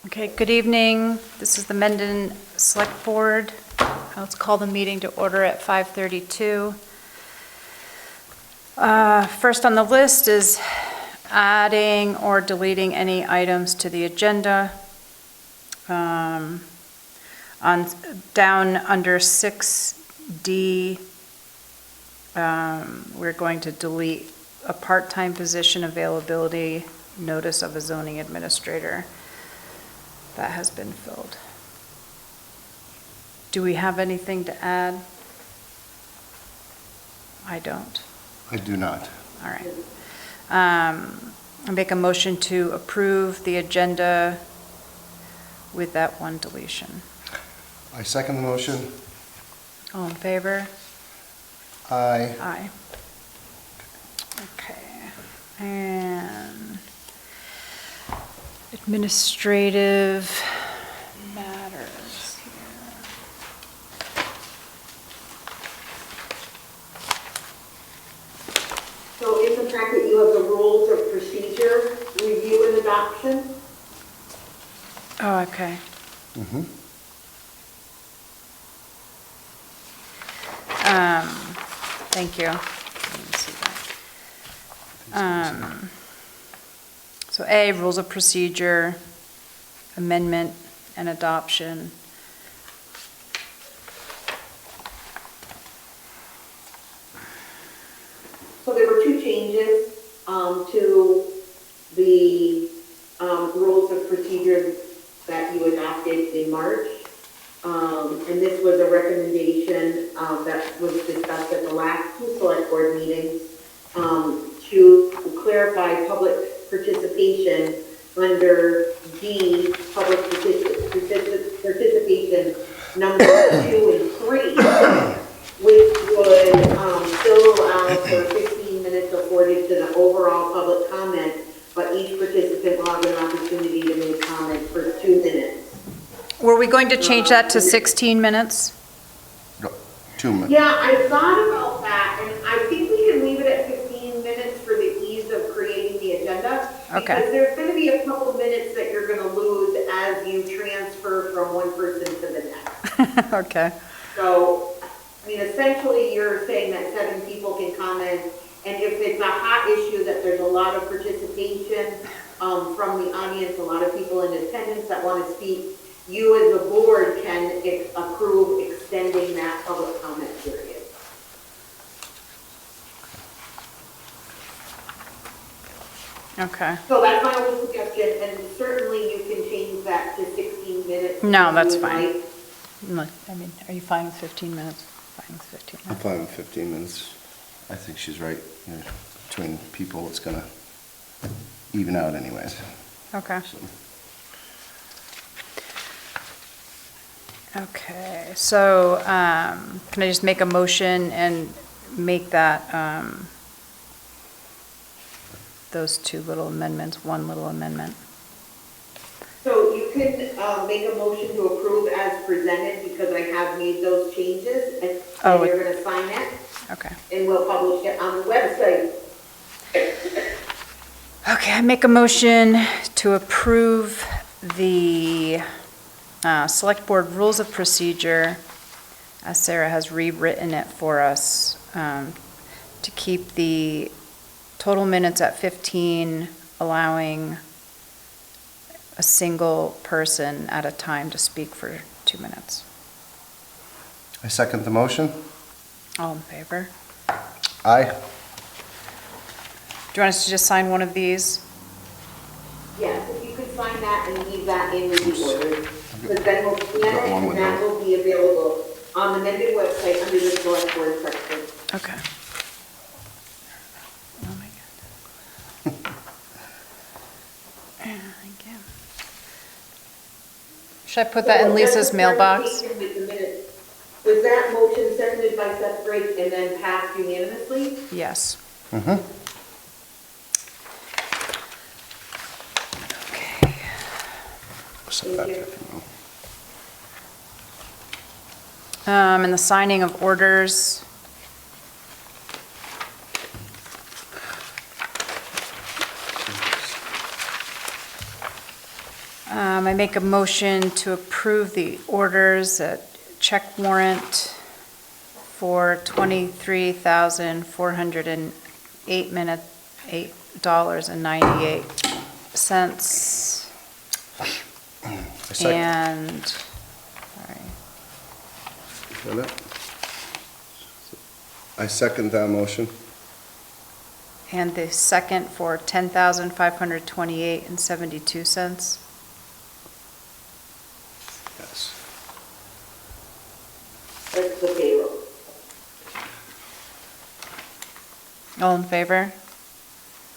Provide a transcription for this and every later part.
Okay, good evening. This is the Mendon Select Board. Let's call the meeting to order at 5:32. First on the list is adding or deleting any items to the agenda. Down under 6D, we're going to delete a part-time position availability notice of a zoning administrator. That has been filled. Do we have anything to add? I don't. I do not. All right. I make a motion to approve the agenda with that one deletion. I second the motion. All in favor? Aye. Aye. Okay. And administrative matters here. So in the packet, you have the rules of procedure, review and adoption. Oh, okay. Mm-hmm. Thank you. I didn't see that. So A, rules of procedure, amendment and adoption. So there were two changes to the rules of procedure that you adopted in March. And this was a recommendation that was discussed at the last two select board meetings to clarify public participation under D, public participation number 2 and 3, which would still allow for 15 minutes afforded to the overall public comment, but each participant will have an opportunity to make comment for 2 minutes. Were we going to change that to 16 minutes? No, 2 minutes. Yeah, I thought about that, and I think we can leave it at 15 minutes for the ease of creating the agenda. Okay. Because there's going to be a couple minutes that you're going to lose as you transfer from one person to the next. Okay. So, I mean, essentially, you're saying that 7 people can comment, and if it's a hot issue that there's a lot of participation from the audience, a lot of people in attendance that want to speak, you as a board can approve extending that public comment period. Okay. So that's my only suggestion, and certainly you can change that to 16 minutes. No, if that's you would fine. like. Look, I mean, are you fine with 15 minutes? Fine with 15 I'm minutes. fine with 15 minutes. I think she's right. You know, between people, it's gonna even out anyways. Okay. So, Okay, so can I just make a motion and make that, those two little amendments, one little amendment? So you can make a motion to approve as presented, because I have made those changes, and Oh, you're going to sign it, Okay. and we'll publish it on the website. Okay, I make a motion to approve the Select Board Rules of Procedure, as Sarah has rewritten it for us, to keep the total minutes at 15, allowing a single person at a time to speak for 2 minutes. I second the motion. All in favor? Aye. Do you want us to just sign one of these? Yes, if you could sign that and leave that in review order, because then we'll scan Got it, one and with that no- will be available on the Mendon website under the select board section. Okay. Oh my God. Thank you. Should I put that in So Lisa's that's the mailbox? clarification with the minutes. Was that motion seconded by Seth Briggs and then passed unanimously? Yes. Mm-hmm. Okay. Set that there for now. And the signing of orders. I make a motion to approve the orders, check warrant for $23,408.98. And, sorry, Is that it? I second that motion. and the second for $10,528.72. Yes. That's the payroll. All in favor?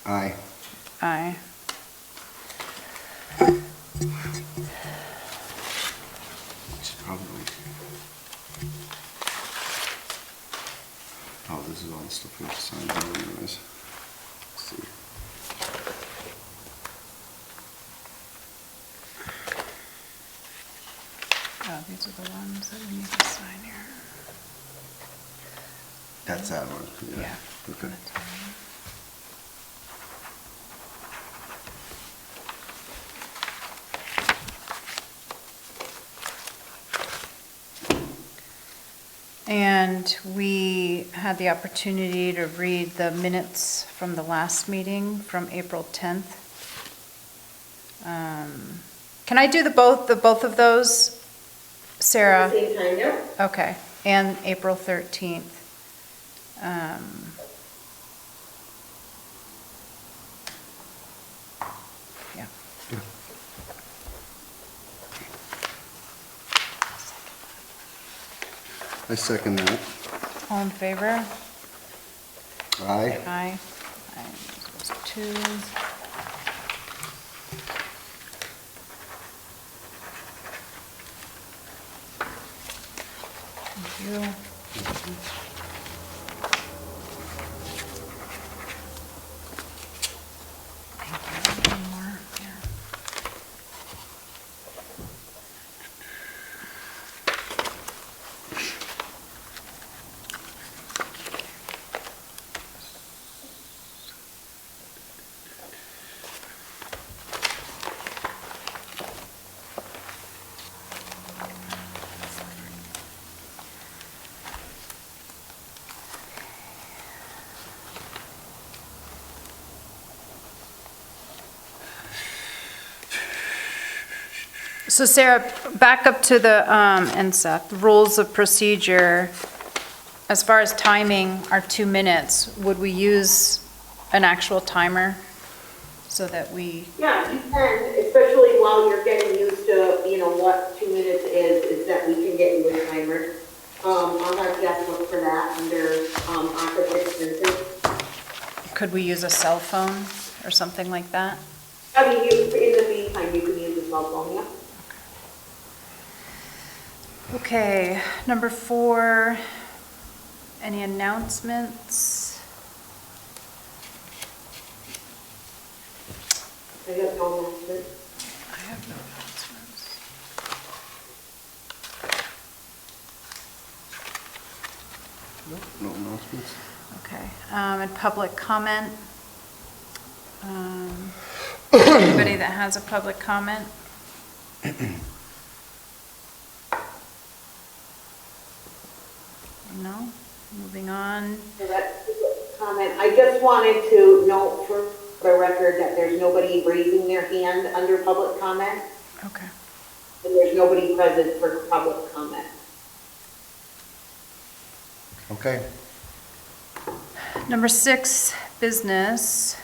Aye. Aye. Should probably. Oh, this is all the stuff we have to sign anyways. Let's see. Oh, these are the ones that we need to sign here. That's that one, yeah. Yeah. Okay. And we had the opportunity to read the minutes from the last meeting from April 10th. Can I do the both of those, Sarah? At the same time, yeah? Okay, and April 13th. Yeah. I second that. All in favor? Aye. Aye. Aye, those two. Thank you. Thank you. One more here. So Sarah, back up to the, and Seth, rules of procedure. As far as timing, our 2 minutes, would we use an actual timer so that we, Yeah, you can, especially while you're getting used to, what 2 minutes is that we can get you a timer. I'll have Jeff look for that under, office expenses. could we use a cell phone or something like that? I mean, in the meantime, you can use a cell phone, yeah. Okay, number 4, any announcements? I got no announcement. I have no announcements. No announcements? Okay, and public comment? Anybody that has a public comment? No? Moving on. So that's a comment. I just wanted to note for the record that there's nobody raising their hand under public comment, Okay. and there's nobody present for public comment. Okay. Number 6, business.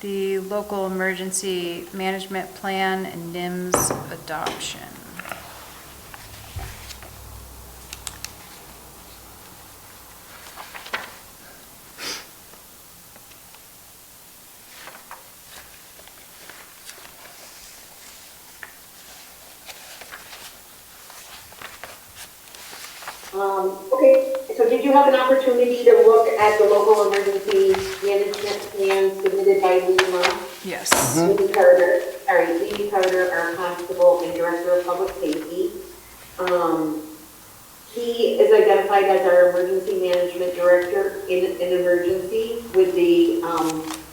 The local emergency management plan and NIMS adoption. Okay, so did you have an opportunity to look at the local emergency management plan submitted by NIMS? Yes. Lee Carter, our constable and director of public safety. He is identified as our emergency management director in an emergency, with the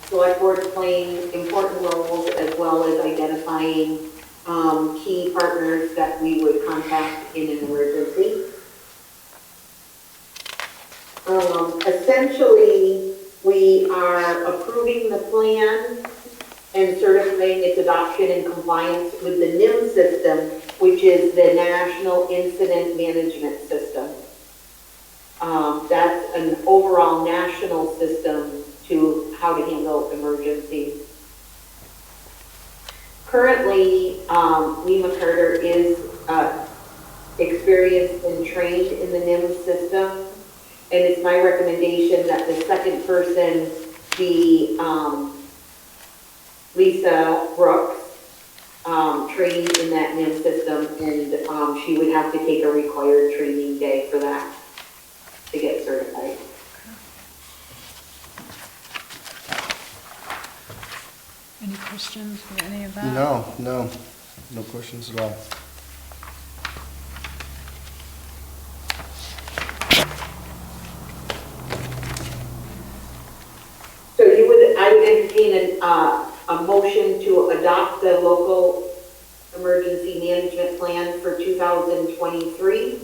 select board playing important roles as well as identifying key partners that we would contact in an emergency. Essentially, we are approving the plan and certifying its adoption in compliance with the NIMS system, which is the National Incident Management System. That's an overall national system to how to handle emergencies. Currently, Lima Carter is experienced and trained in the NIMS system, and it's my recommendation that the second person be Lisa Brooks, trained in that NIMS system, and she would have to take a required training day for that to get certified. Any questions for any of that? No questions at all. So I would entertain a motion to adopt the local emergency management plan for 2023,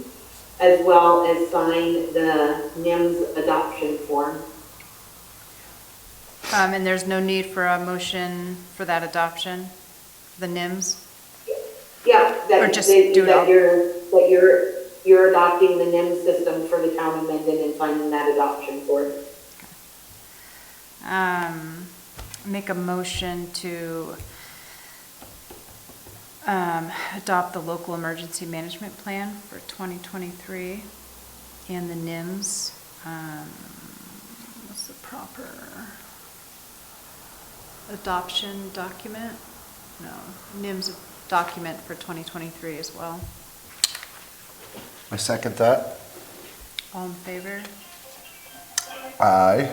as well as sign the NIMS adoption form. And there's no need for a motion for that adoption, the NIMS? Yeah, Or just do it all? you're adopting the NIMS system for the town of Mendon and signing that adoption form. Make a motion to adopt the local emergency management plan for 2023 and the NIMS. What's the proper adoption document? No, NIMS document for 2023 as well. I second that. All in favor? Aye.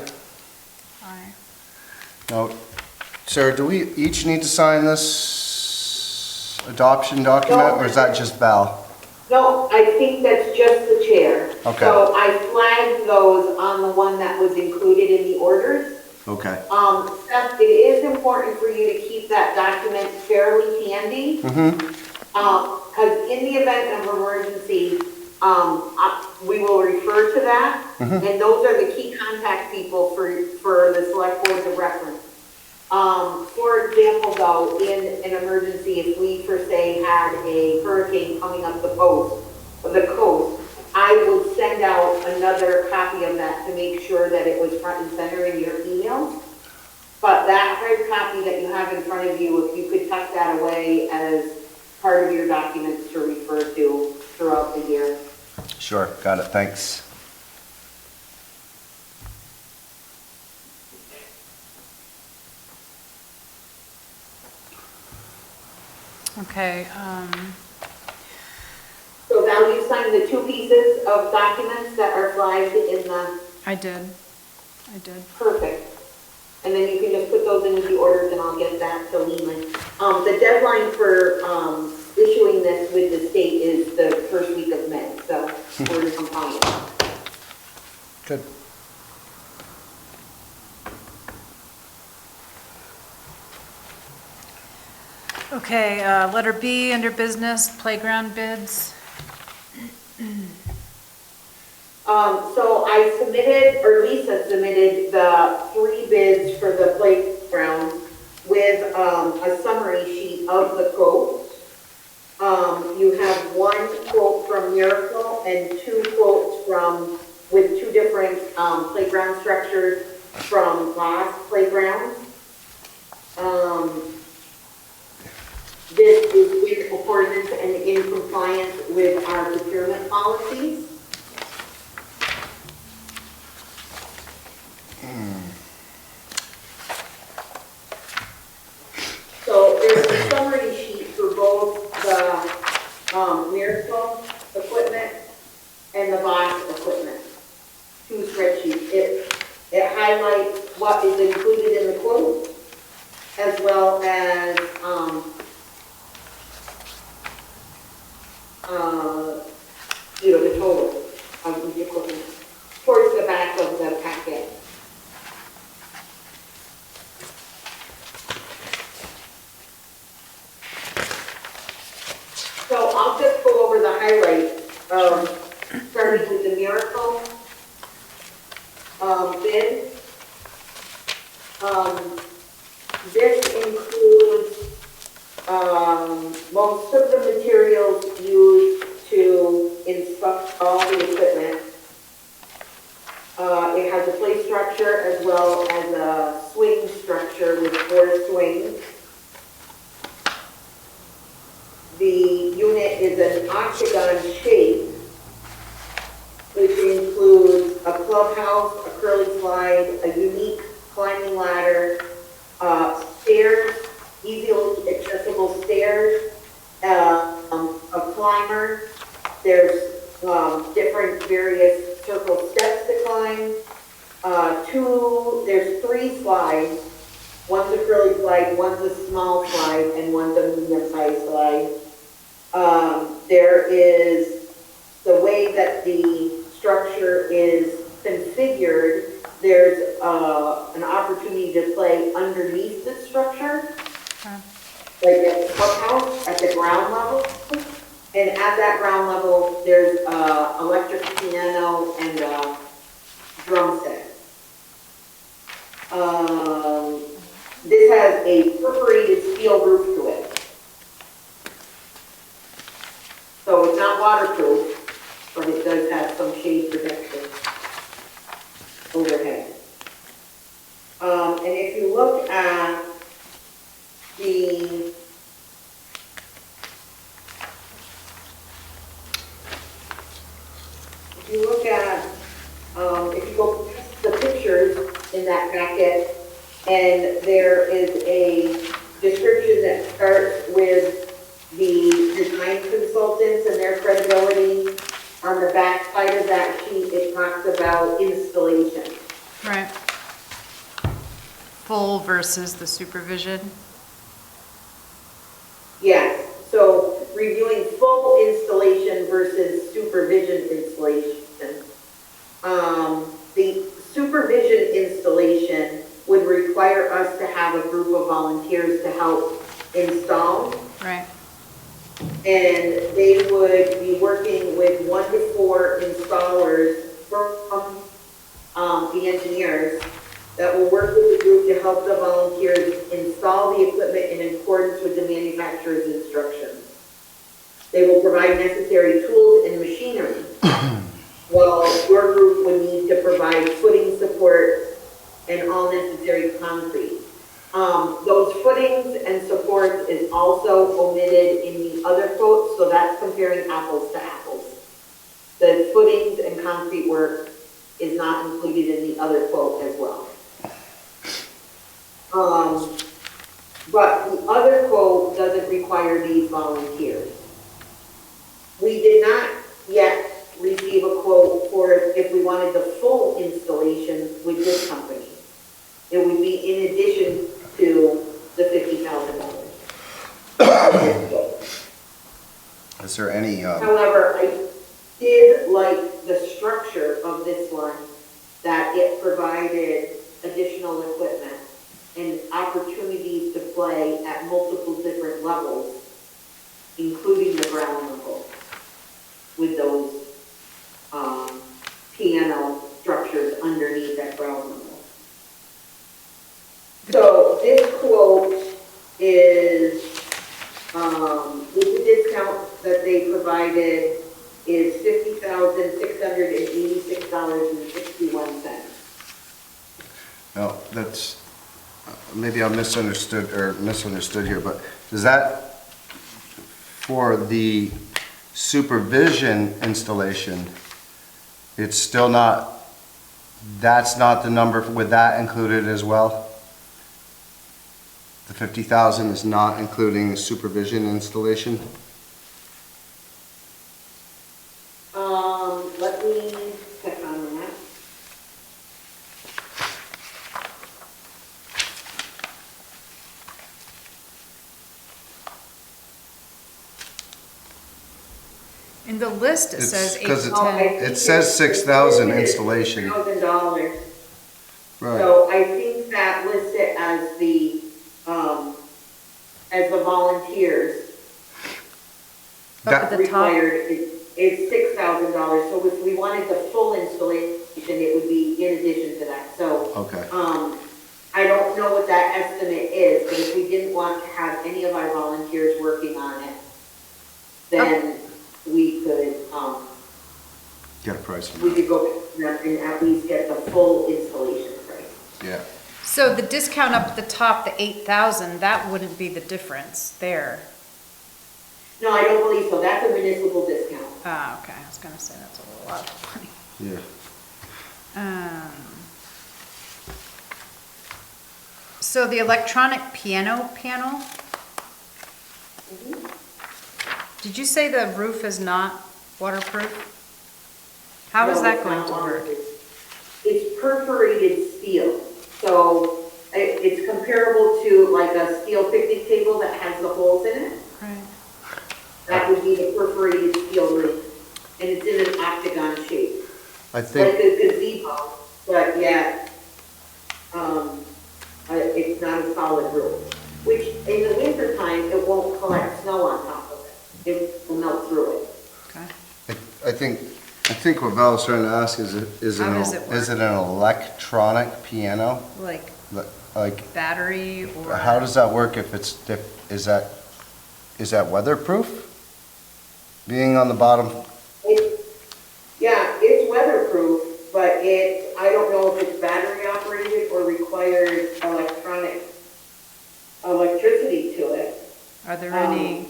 Aye. Now, Sarah, do we each need to sign this adoption document, or is that just Val? No, I think that's just the chair. Okay. So I flagged those on the one that was included in the orders. Okay. Seth, it is important for you to keep that document fairly handy. Because in the event of emergency, we will refer to that. And those are the key contact people for the select board to reference. For example, though, in an emergency, if we, per se, had a hurricane coming up the coast, I would send out another copy of that to make sure that it was front and center in your emails. But that hard copy that you have in front of you, if you could tuck that away as part of your documents to refer to throughout the year. Sure, got it, thanks. Okay, So now you signed the two pieces of documents that are flagged in the... I did. Perfect. And then you can just put those into the orders and I'll get that to Lehman. The deadline for issuing this with the state is the first week of May, so we're in compliance. Good. Okay, letter B, under business, playground bids. So I submitted, or Lisa submitted, the 3 bids for the playground with a summary sheet of the quotes. You have 1 quote from Miracle and 2 quotes with 2 different playground structures from Voss Playgrounds. This is in accordance and in compliance with our procurement policies. So there's a summary sheet for both the Miracle equipment and the Voss equipment. 2 spreadsheets. It highlights what is included in the quote, as well as the total of the equipment towards the back of the packet. I'll just go over the highlights, starting with the Miracle, bid. This includes, most of the materials used to install the equipment. It has a play structure as well as a swing structure with 4 swings. The unit is an octagon shape, which includes a clubhouse, a curling slide, a unique climbing ladder, stairs, easily accessible stairs, a climber. There's different various circle steps to climb. There's 3 slides. One's a curly slide, one's a small slide, and one's a medium-sized slide. There is the way that the structure is configured. There's an opportunity to play underneath the structure, like at the clubhouse at the ground level. And at that ground level, there's electric piano and a drum set. This has a perforated steel roof to it. So it's not waterproof, but it does have some shade protection overhead. And if you look at the if you go past the pictures in that packet, and there is a description that starts with the design consultants and their credibility. On the back side of that sheet, it talks about installation. Right. Full versus the supervision. Yes, so reviewing full installation versus supervision installation. The supervision installation would require us to have a group of volunteers to help install. Right. And they would be working with 1 to 4 installers from the engineers that will work with the group to help the volunteers install the equipment in accordance with the manufacturer's instructions. They will provide necessary tools and machinery, while your group would need to provide footing support and all necessary concrete. Those footings and supports is also omitted in the other quote, so that's comparing apples to apples. The footings and concrete work is not included in the other quote as well. But the other quote doesn't require these volunteers. We did not yet receive a quote for if we wanted the full installation with this company. It would be in addition to the $50,000. Is there any, However, I did like the structure of this one, that it provided additional equipment and opportunities to play at multiple different levels, including the ground level, with those piano structures underneath that ground level. So this quote is, with the discount that they provided, is $50,686.61. no, that's, maybe I misunderstood here, but does that, for the supervision installation, it's still not, that's not the number with that included as well? The 50,000 is not including the supervision installation? Let me check on that. In the list, it It's says 8 'cause to it's- 10. It says 6,000 installation. $1,000. Right. So I think that lists it as the volunteers. Up at the top? required is $6,000. So if we wanted the full installation, it would be in addition to that. So, Okay. I don't know what that estimate is, but if we didn't want to have any of our volunteers working on it, then we could, Get a price. we could go and at least get the full installation price. Yeah. So the discount up at the top, the 8,000, that wouldn't be the difference there. No, I don't believe so. That's a municipal discount. Ah, okay, I was gonna say that's a lot of money. Yeah. So the electronic piano panel, did you say the roof is not waterproof? How is No, that it's going not to work? waterproof. It's perforated steel. So it's comparable to like a steel picnic table that has the holes in it. Right. That would be the perforated steel roof. And it's in an octagon shape. I Like think, a gazebo, but yet, it's not a solid roof. Which in the winter time, it won't collect snow on top of it. It will melt through it. Okay. I think what Val's trying to ask is, How does it is it an electronic piano? Like Like, battery or? how does that work if is that weatherproof? Being on the bottom, Yeah, it's weatherproof, but I don't know if it's battery operated or requires electricity to it. Are there any?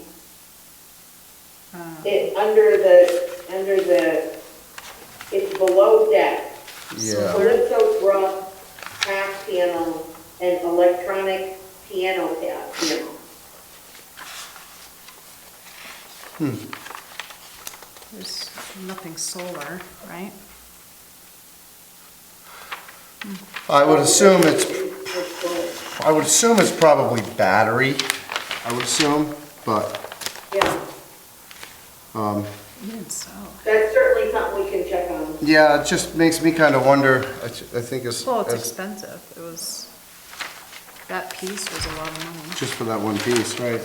It's below deck. yeah. Calypso drum, half piano, and electronic piano. There's nothing solar, right? I would assume it's probably battery, I would assume, but, Yeah, Even so. that's certainly something we can check on. yeah, it just makes me kind of wonder, I think it's. Well, it's it's expensive. That piece was a lot of money. just for that one piece, right?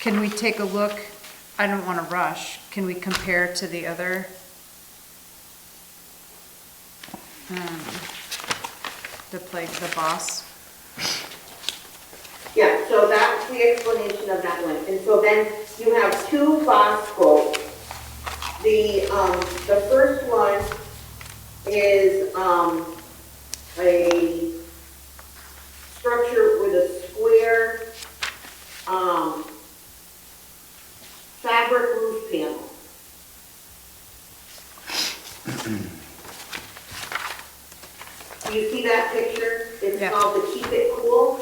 Can we take a look? I don't want to rush. Can we compare to the other? The boss? Yeah, so that's the explanation of that one. And so then you have two boss quotes. The first one is, a structure with a square, fabric roof panel. Do you see that picture? It's Yeah. called the Keep It Cool.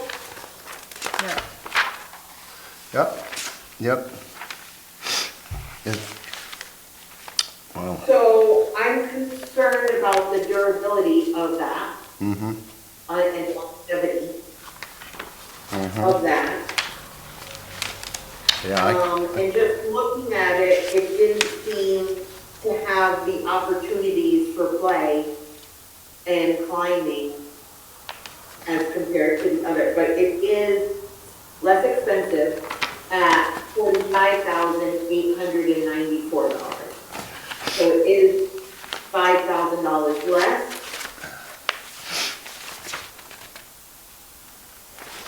Yeah. Yep. Wow. So I'm concerned about the durability of that. Mm-hmm. And longevity of that. Yeah, And just looking at it, it didn't seem to have the opportunities for play and climbing as compared to the other, but it is less expensive at $45,894. So it is $5,000 less.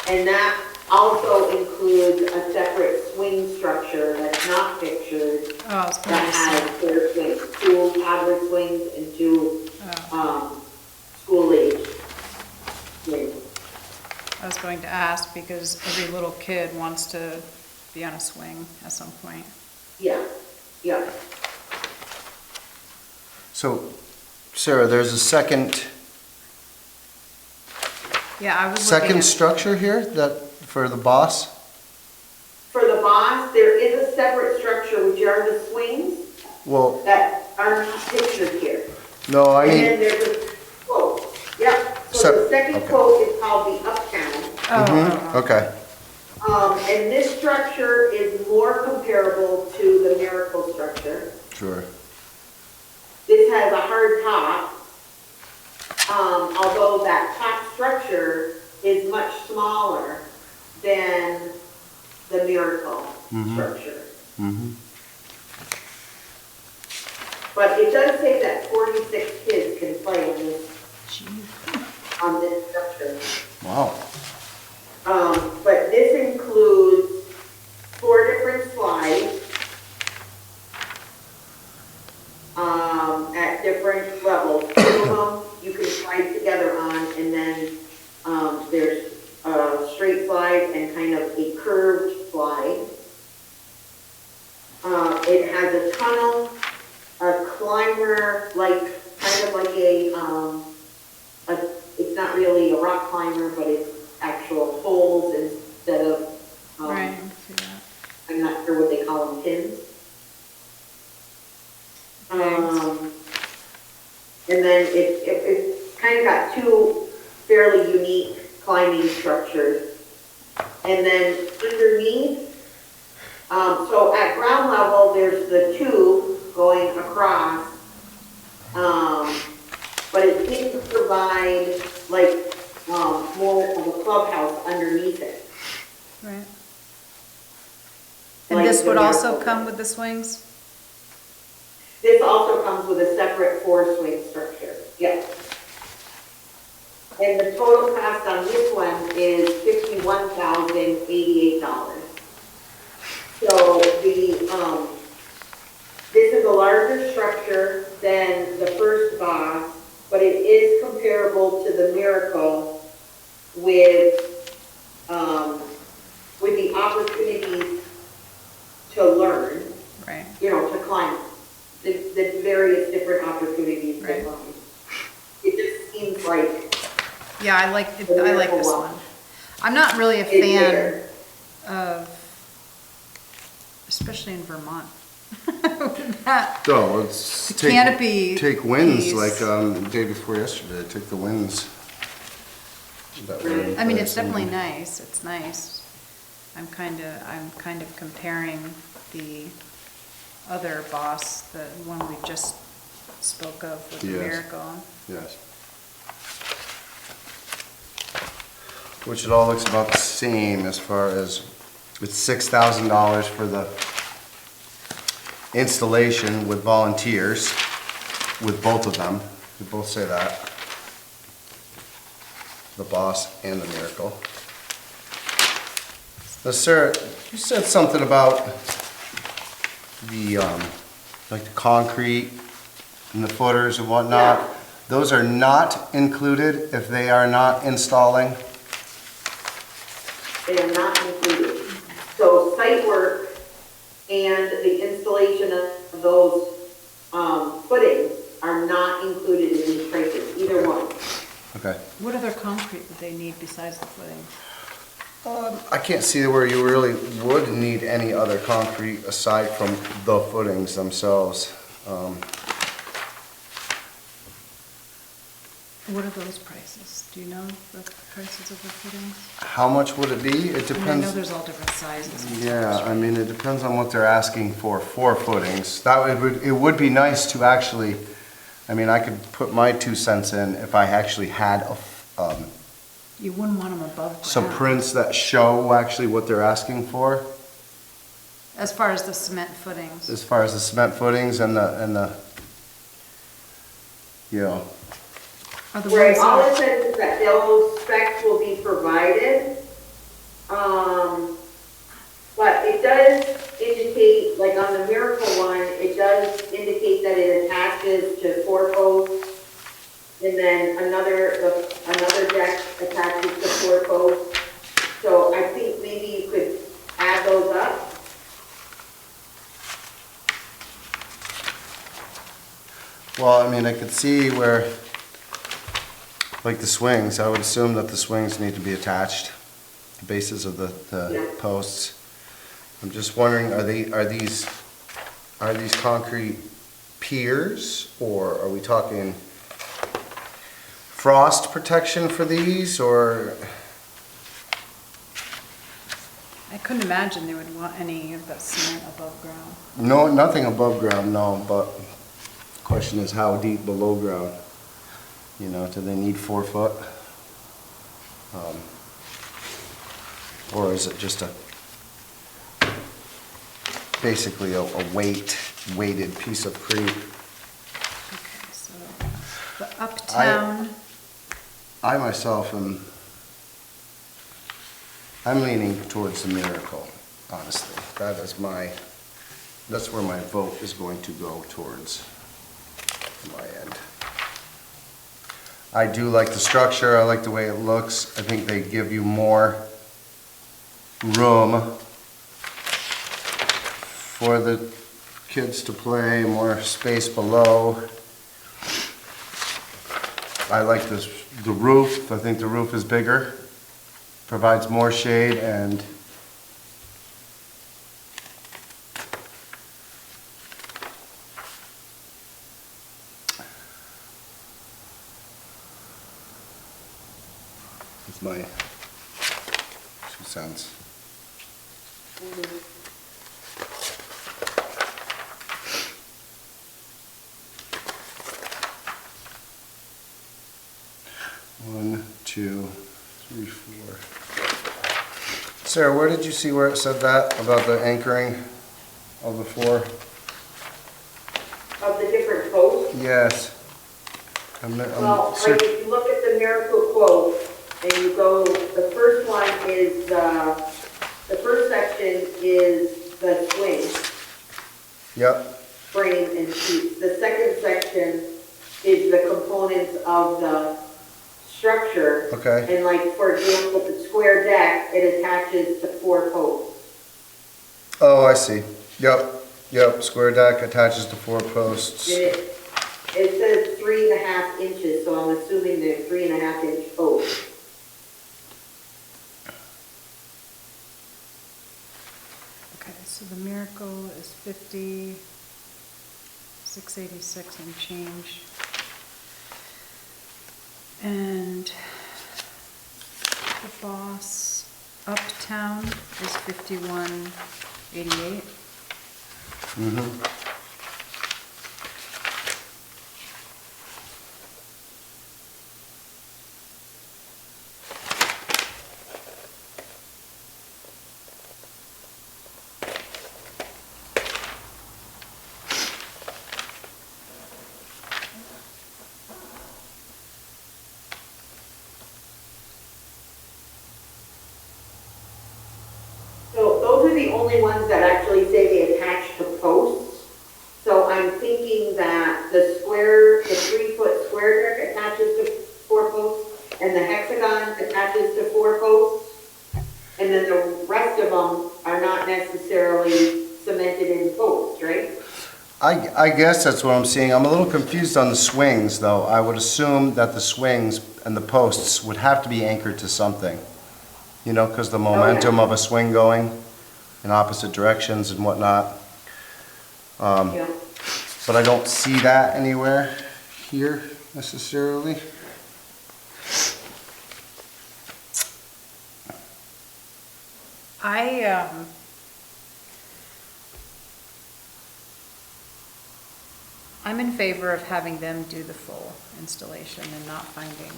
And that also includes a separate swing structure that's not fixtured, Oh, I was going that to say. has four swings, two toddler swings and two, school-age swings. I was going to ask because every little kid wants to be on a swing at some point. Yeah, yeah. so, Sarah, there's a second Yeah, I was looking at. structure here for the boss? For the boss, there is a separate structure, which are the swings Well, that are not pictured here. no, I And mean, then there's a quote, yeah, so So- the second okay. quote is called the Uptown. okay, And this structure is more comparable to the Miracle structure. sure. This has a hard top, although that top structure is much smaller than structure. Mm-hmm. But it does say that 46 kids can play on this structure. Wow. But this includes 4 different slides, at different levels. 2 of them you can slide together on, and then, there's a straight slide and kind of a curved slide. It has a tunnel, a climber, like, kind of like it's not really a rock climber, but it's actual holes instead of, Right, I see that. I'm not sure what they call them, pins. And then it's kind of got 2 fairly unique climbing structures. And then underneath, so at ground level, there's the tube going across, but it didn't provide like, more of a clubhouse underneath it. Right. And Like this the would also miracle. come with the swings? This also comes with a separate 4-swing structure, yes. And the total cost on this one is $51,088. So this is a larger structure than the first box, but it is comparable to the Miracle with the opportunities to learn, Right. to climb, the various different opportunities to Right. climb. It just seems like Yeah, I like The miracle this one. one. I'm not really a it's fan there. of, especially in Vermont. That- So let's The canopy take winds piece. like the day before yesterday. Take the winds. that were in I mean, place it's and- definitely nice, it's nice. I'm kind of comparing the other boss, the one we just spoke of with the Yes. Miracle. Yes. Which it all looks about the same as far as, it's $6,000 for the installation with volunteers, with both of them. They both say that. The boss and the Miracle. Now, Sarah, you said something about the, like the concrete and the footers and whatnot. Yeah. Those are not included if they are not installing? They are not included. So site work and the installation of those footings are not included in these prices, either one. Okay. What other concrete would they need besides the footing? I can't see where you really would need any other concrete aside from the footings themselves. What are those prices? Do you know the prices of the footings? How much would it be? It I mean, I know depends. there's all different sizes. and Yeah, stuff. I mean, it depends on what they're asking for footings. It would be nice to actually, I mean, I could put my 2 cents in if I actually had You wouldn't want them above ground. some prints that show actually what they're asking for, As far as the cement footings. as far as the cement footings and the, you know, Are the Right, ones all that- it says is that those specs will be provided. But it does indicate, like on the Miracle one, it does indicate that it attaches to 4 posts. And then another deck attaches to 4 posts. So I think maybe you could add those up. well, I mean, I could see where, like the swings, I would assume that the swings need to be attached, the bases of the Yeah. posts. I'm just wondering, are these concrete piers, or are we talking frost protection for these, or? I couldn't imagine they would want any of that cement above ground. No, nothing above ground, no, but the question is how deep below ground? You know, do they need 4 foot? Or is it just basically a weighted piece of crepe. Okay, so the Uptown, I myself I'm leaning towards the Miracle, honestly. That's where my vote is going to go towards my end. I do like the structure, I like the way it looks. I think they give you more room for the kids to play, more space below. I like the roof. I think the roof is bigger, provides more shade, and it's my 2 cents. One, two, three, four. Sarah, where did you see where it said that about the anchoring of the floor? Of the different quotes. Yes. Well, like if you look at the Miracle quote, and you go, the first one is, the first section is the swing, Yep, frame and sheets. The second section is the components of the structure. okay. And like, for example, the square deck, it attaches to 4 posts. Oh, I see. Yep, square deck attaches to 4 posts. And it says 3.5 inches, so I'm assuming they're 3.5 inch posts. okay, so the Miracle is 50, 686 and change. And the Boss Uptown is 5188. Mm-hmm. So those are the only ones that actually say they attach to posts. So I'm thinking that the 3-foot square deck attaches to 4 posts, and the hexagon attaches to 4 posts. And then the rest of them are not necessarily cemented in posts, right? I guess that's what I'm seeing. I'm a little confused on the swings, though. I would assume that the swings and the posts would have to be anchored to something. You know, because the momentum of a swing going in opposite directions and whatnot. Yeah. But I don't see that anywhere here necessarily. I'm in favor of having them do the full installation and not finding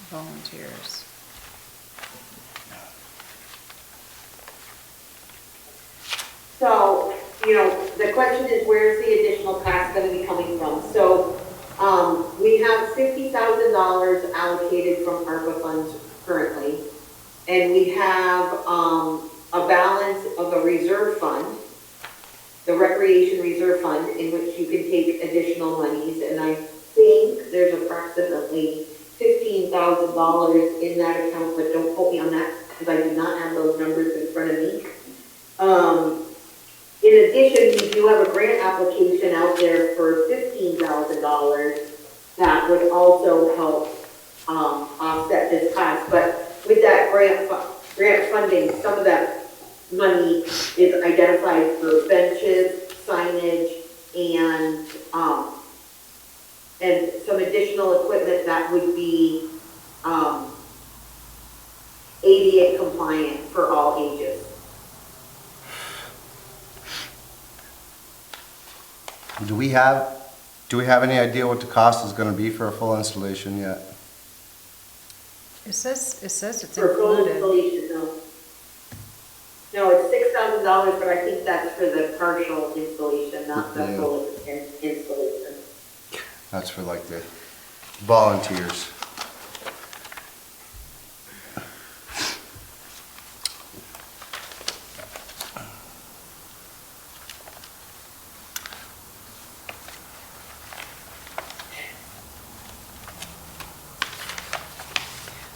volunteers. So, the question is, where's the additional cost going to be coming from? So, we have $50,000 allocated from ARPA funds currently, and we have a balance of a reserve fund, the recreation reserve fund, in which you can take additional monies, and I think there's approximately $15,000 in that account, but don't quote me on that, because I do not have those numbers in front of me. In addition, we do have a grant application out there for $15,000 that would also help offset this cost. But with that grant funding, some of that money is identified for benches, signage, and some additional equipment that would be ADA compliant for all ages. Do we have any idea what the cost is going to be for a full installation yet? It says it's For full included. installation, no. No, it's $6,000, but I think that's for the partial installation, not the Yeah. full installation. That's for like the volunteers.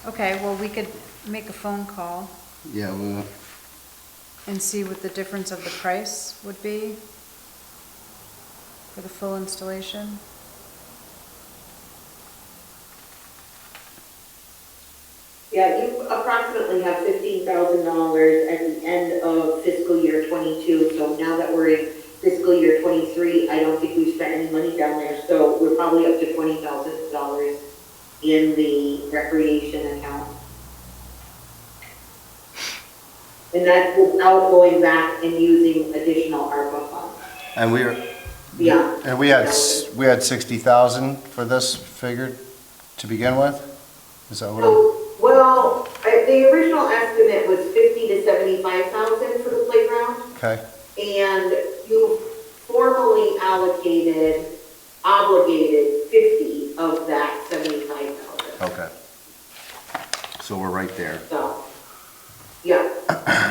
Okay, well, we could make a phone call Yeah, well, and see what the difference of the price would be for the full installation. Yeah, you approximately have $15,000 at the end of fiscal year '22, so now that we're in fiscal year '23, I don't think we've spent any money down there, so we're probably up to $20,000 in the recreation account. And that's without going back and using additional ARPA funds. and we were, Yeah. and we had 60,000 for this figured to begin with? Is that what? Well, the original estimate was 50 to 75,000 for the playground, Okay, and you formally obligated 50 of that 75,000. okay. So we're right there. So, yeah,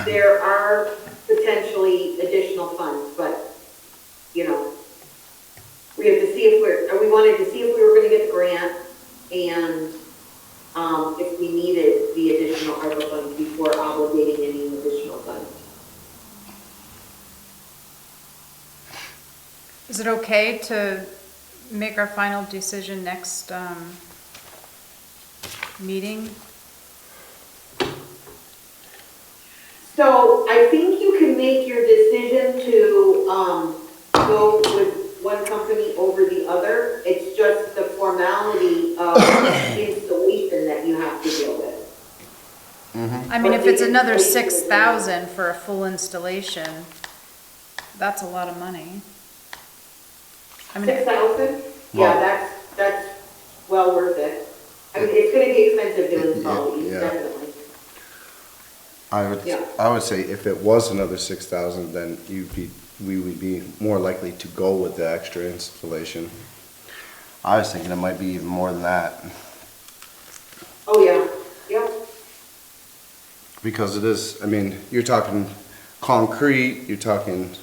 there are potentially additional funds, but, you know, we have to see if we wanted to see if we were gonna get the grant, and, if we needed the additional ARPA funds before obligating any additional funds. Is it okay to make our final decision next meeting? So I think you can make your decision to, go with one company over the other. It's just the formality of installation that you have to deal with. I mean, if it's another 6,000 for a full installation, that's a lot of money. I mean, 6,000? Well- Yeah, that's well worth it. I mean, it's gonna be expensive to install these, Yeah. definitely. Yeah. I would say if it was another 6,000, then we would be more likely to go with the extra installation. I was thinking it might be even more than that, Oh, yeah, yep. because it is, I mean, you're talking concrete, you're talking,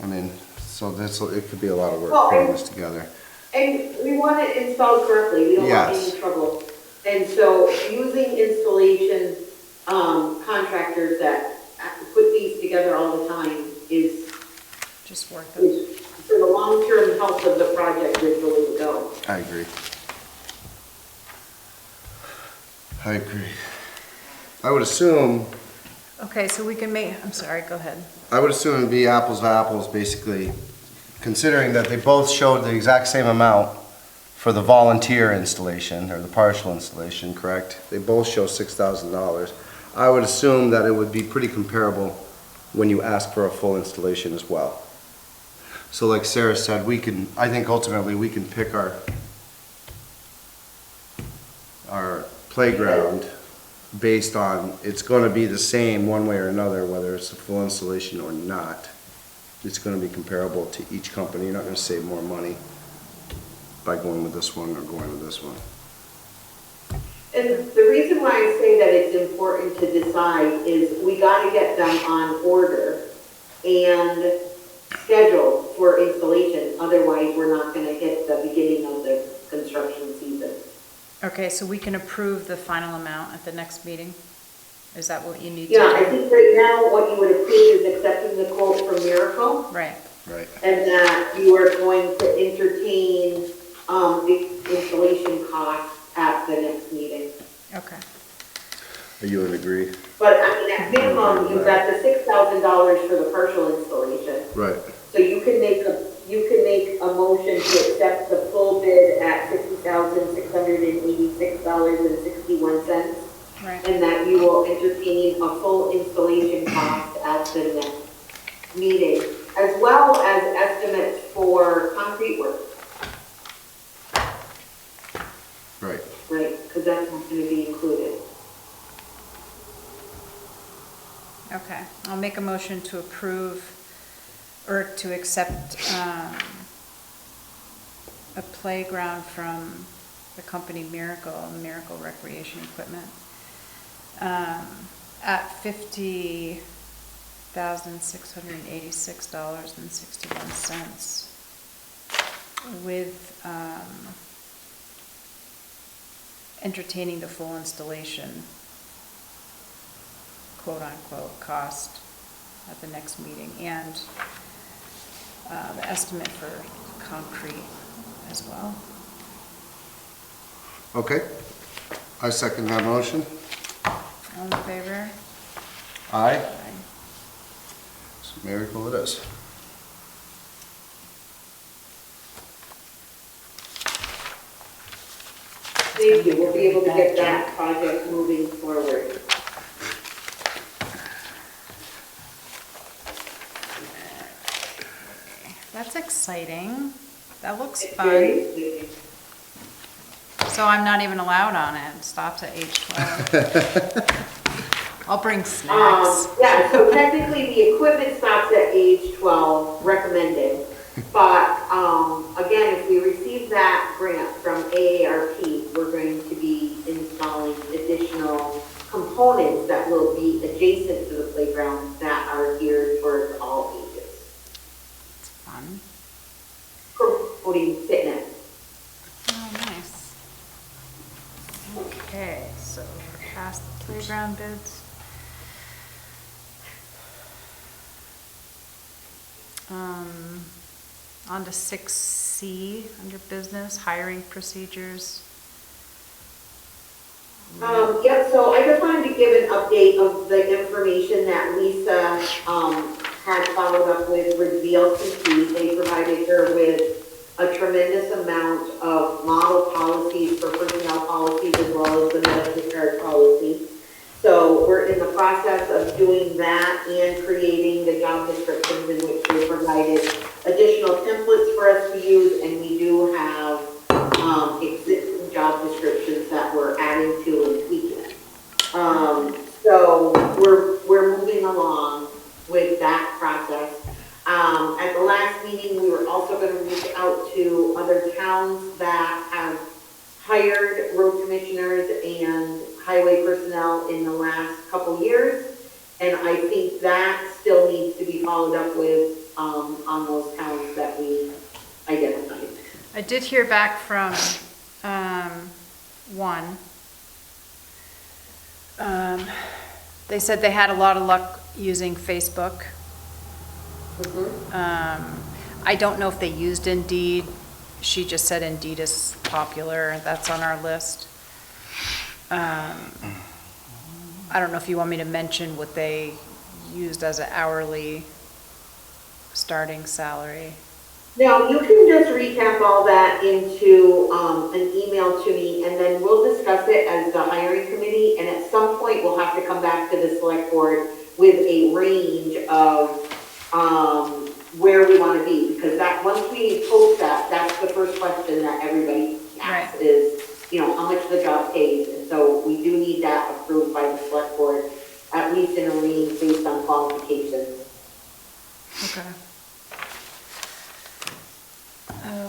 I mean, so this, it could be a lot of work Well, putting this together. And we want it installed correctly, we don't want Yes. any trouble. And so using installation, contractors that put these together all the time is, just worth it. for the long-term health of the project, is the way to go. I agree. I agree. I would assume, Okay, so we can make, I'm sorry, go ahead. I would assume it'd be apples to apples, basically, considering that they both showed the exact same amount for the volunteer installation, or the partial installation, correct? They both show $6,000. I would assume that it would be pretty comparable when you ask for a full installation as well. So like Sarah said, we can, I think ultimately we can pick our playground based on, it's gonna be the same one way or another, whether it's a full installation or not. It's gonna be comparable to each company. You're not gonna save more money by going with this one or going with this one. And the reason why I say that it's important to decide is we gotta get them on order and scheduled for installation, otherwise we're not gonna hit the beginning of the construction season. Okay, so we can approve the final amount at the next meeting? Is that what you need to do? Yeah, I think right now what you would approve is accepting the quote from Miracle, Right, Right. and that you are going to entertain, the installation costs at the next meeting. okay. Are you in agree? But I mean, at minimum, you've got the $6,000 for the partial installation. Right. So you can make a motion to accept the full bid at $50,686.61, Right, and that you will entertain a full installation cost at the next meeting, as well as estimates for concrete work, Right. right? Because that's not going to be included. Okay, I'll make a motion to approve, or to accept a playground from the company Miracle Recreation Equipment, at $50,686.61 with entertaining the full installation, quote-unquote, cost at the next meeting, and the estimate for concrete as well. Okay, I second that motion. All in favor? Aye. Aye. So Miracle it is. Thank you, we'll be able to get that project moving forward. That's exciting. That looks It's fun. very exciting. So I'm not even allowed on it. It stops at age 12. I'll bring snacks. Yeah, so technically the equipment stops at age 12, recommended. But, again, if we receive that grant from AARP, we're going to be installing additional components that will be adjacent to the playground that are geared towards all ages, It's fun. promoting fitness. Oh, nice. Okay, so we're past the playground bids. On to 6C, under business, hiring procedures. Yep, so I just wanted to give an update of the information that Lisa, had followed up with VLCT. They provided her with a tremendous amount of model policies for personnel policies as well as the medical card policy. So we're in the process of doing that and creating the job descriptions in which they provided additional templates for us to use, and we do have existing job descriptions that we're adding to and tweaking. So we're moving along with that process. At the last meeting, we were also going to reach out to other towns that have hired road commissioners and highway personnel in the last couple years, and I think that still needs to be followed up with on those towns that we identified. I did hear back from one. They said they had a lot of luck using Facebook. I don't know if they used Indeed. She just said Indeed is popular. That's on our list. I don't know if you want me to mention what they used as an hourly starting salary. Now, you can just recap all that into an email to me, and then we'll discuss it as the hiring committee, and at some point, we'll have to come back to the select board with a range of where we want to be, because that, once we post that, that's the first question that everybody asks is, you know, how much the job pays, and so we do need that approved by the select board, at least in a range based on qualifications. Okay.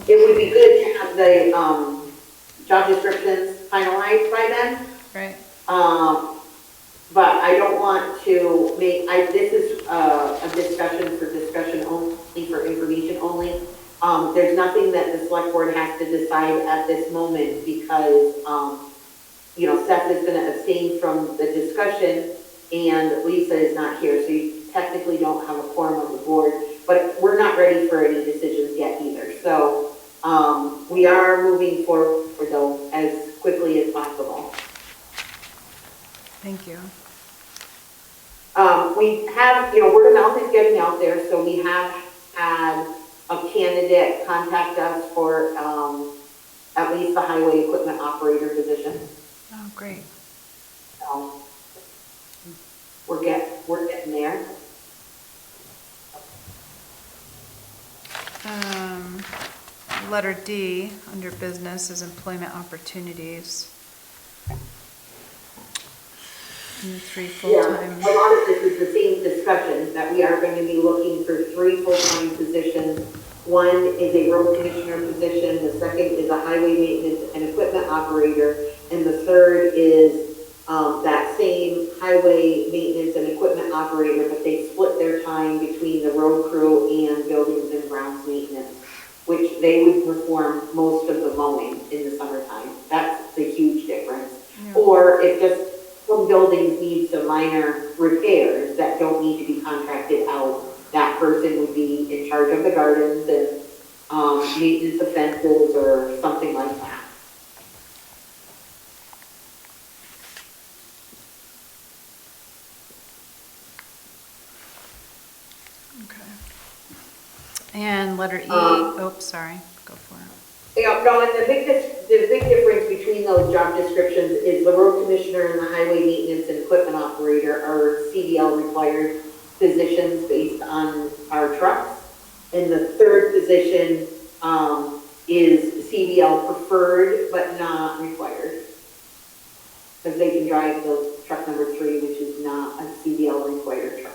It would be good to have the job descriptions finalized by then. Right. But I don't want to make, this is a discussion only, for information only. There's nothing that the select board has to decide at this moment because, you know, Seth is going to abstain from the discussion and Lisa is not here, so you technically don't have a quorum of the board, but we're not ready for any decisions yet either. So we are moving forward though as quickly as possible. Thank you. We have, you know, word of mouth is getting out there, so we have had a candidate contact us for at least the highway equipment operator position. Oh, great. So we're getting there. Letter D, under business, is employment opportunities. And 3 Yeah, full-time. a lot of this is the same discussion that we are going to be looking for 3 full-time positions. One is a road commissioner position, the second is a highway maintenance and equipment operator, and the third is that same highway maintenance and equipment operator, but they split their time between the road crew and buildings and grounds maintenance, which they would perform most of the mowing in the summertime. That's the huge difference. Yeah. Or if just some buildings need some minor repairs that don't need to be contracted out, that person would be in charge of the gardens and maintenance of fences or something like that. Okay. And letter E, oh, sorry, go for it. Yeah, no, and the big difference between those job descriptions is the road commissioner and the highway maintenance and equipment operator are CDL required positions based on our trucks. And the third position is CDL preferred but not required. Because they can drive the truck number 3, which is not a CDL required truck.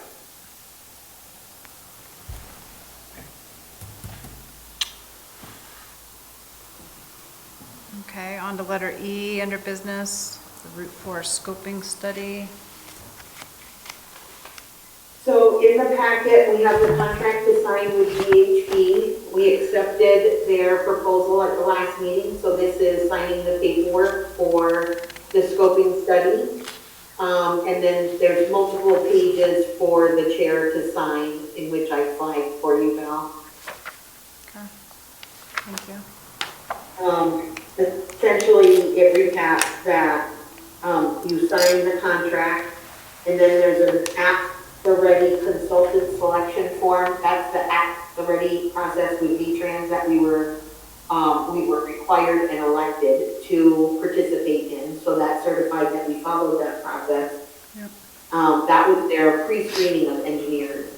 Okay, on to letter E under business, the Route 4 scoping study. So in the packet, we have the contract to sign with GHB. We accepted their proposal at the last meeting, so this is signing the paperwork for the scoping study. And then there's multiple pages for the chair to sign, in which I flagged for you, Val. Okay, thank you. Essentially, it recaps that you sign the contract, and then there's an Act the Ready consultant selection form. That's the Act the Ready process with V-Trans that we were required and elected to participate in. So that certified that we followed that process. Yep. That was their pre-screening of engineers.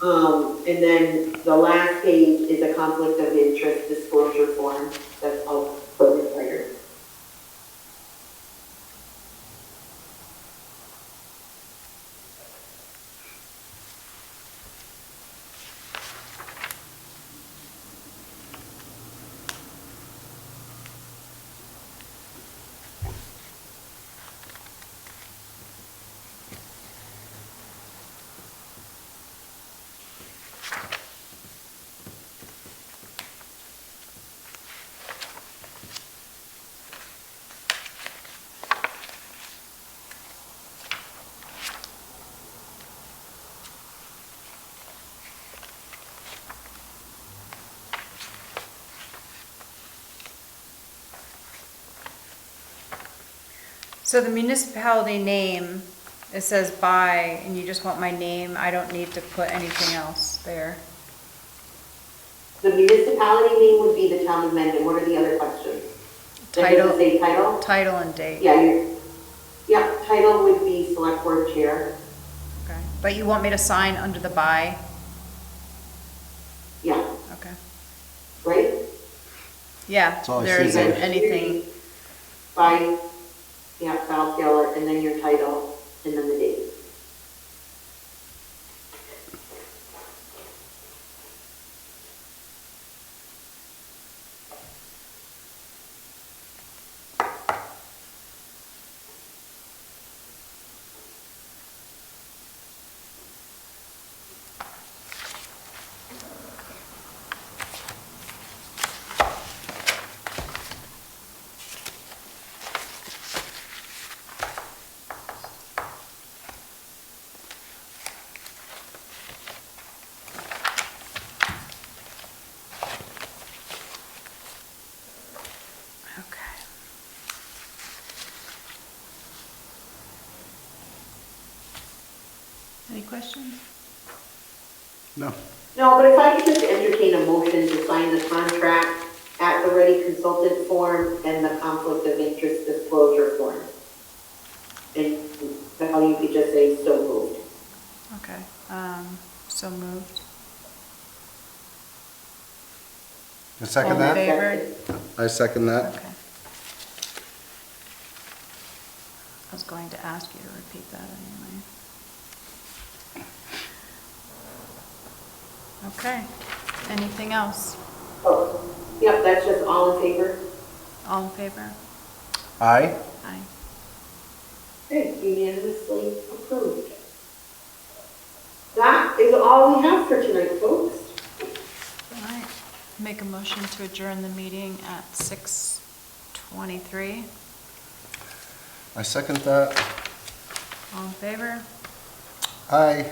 And then the last page is a conflict of interest disclosure form that's also required. So the municipality name, it says by, and you just want my name, I don't need to put anything else there. The municipality name would be the town of Mendon. What are the other questions? Title. Does it say title? Title and date. Yeah, title would be select board chair. Okay, but you want me to sign under the by? Yeah, Okay. right? Yeah, That's all I there see isn't there. anything, By, yeah, Val Taylor, and then your title, and then the date. okay. Any questions? No. No, but if I could just entertain a motion to sign the contract at the ready consultant form and the conflict of interest disclosure form. And Val, you could just say so moved. Okay, so moved. I second All in that? favor? I second that. Okay. I was going to ask you to repeat that anyway. Okay. Anything else? Oh, yep, that's just all in favor. All in favor? Aye? Aye. Okay, unanimously approved. That is all we have for tonight, folks. All right. Make a motion to adjourn the meeting at 6:23. I second that. All in favor? Aye.